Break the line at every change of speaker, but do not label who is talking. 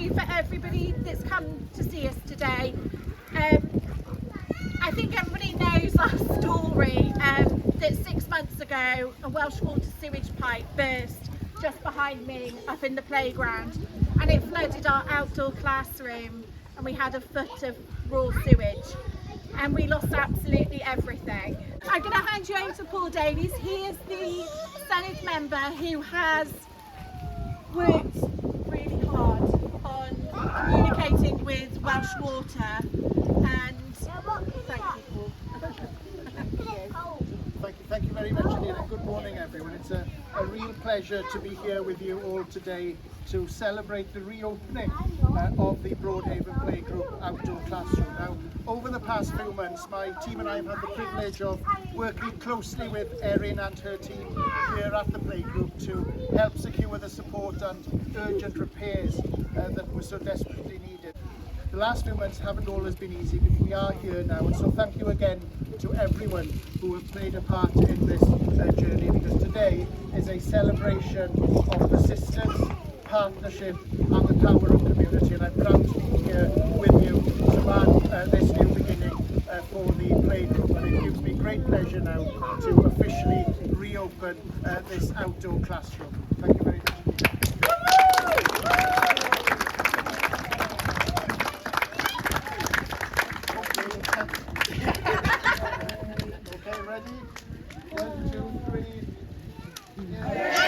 you for everybody that's come to see us today. I think everybody knows our story, that 6 months ago a Welsh water sewage pipe burst just behind me up in the playground, and it flooded our outdoor classroom, and we had a foot of raw sewage and we lost absolutely everything. I'm going to hand you over to Paul Davies. He is the Senate member who has worked really hard on communicating with Welsh Water, and thank you, Paul.
Thank you very much indeed, and good morning everyone. It's a real pleasure to be here with you all today to celebrate the reopening of the Broadhaven Playgroup outdoor classroom. Now, over the past few months, my team and I have had the privilege of working closely with Erin and her team here at the Playgroup to help secure the support and urgent repairs that were so desperately needed. The last few months haven't always been easy, but we are here now, and so thank you again to everyone who have played a part in this journey, because today is a celebration of persistence, partnership and the power of community, and I'm proud to be here with you to mark this new beginning for the Playgroup, and it gives me great pleasure now to officially reopen this outdoor classroom. Thank you very much. Okay, ready? 1, 2, 3. Yeah.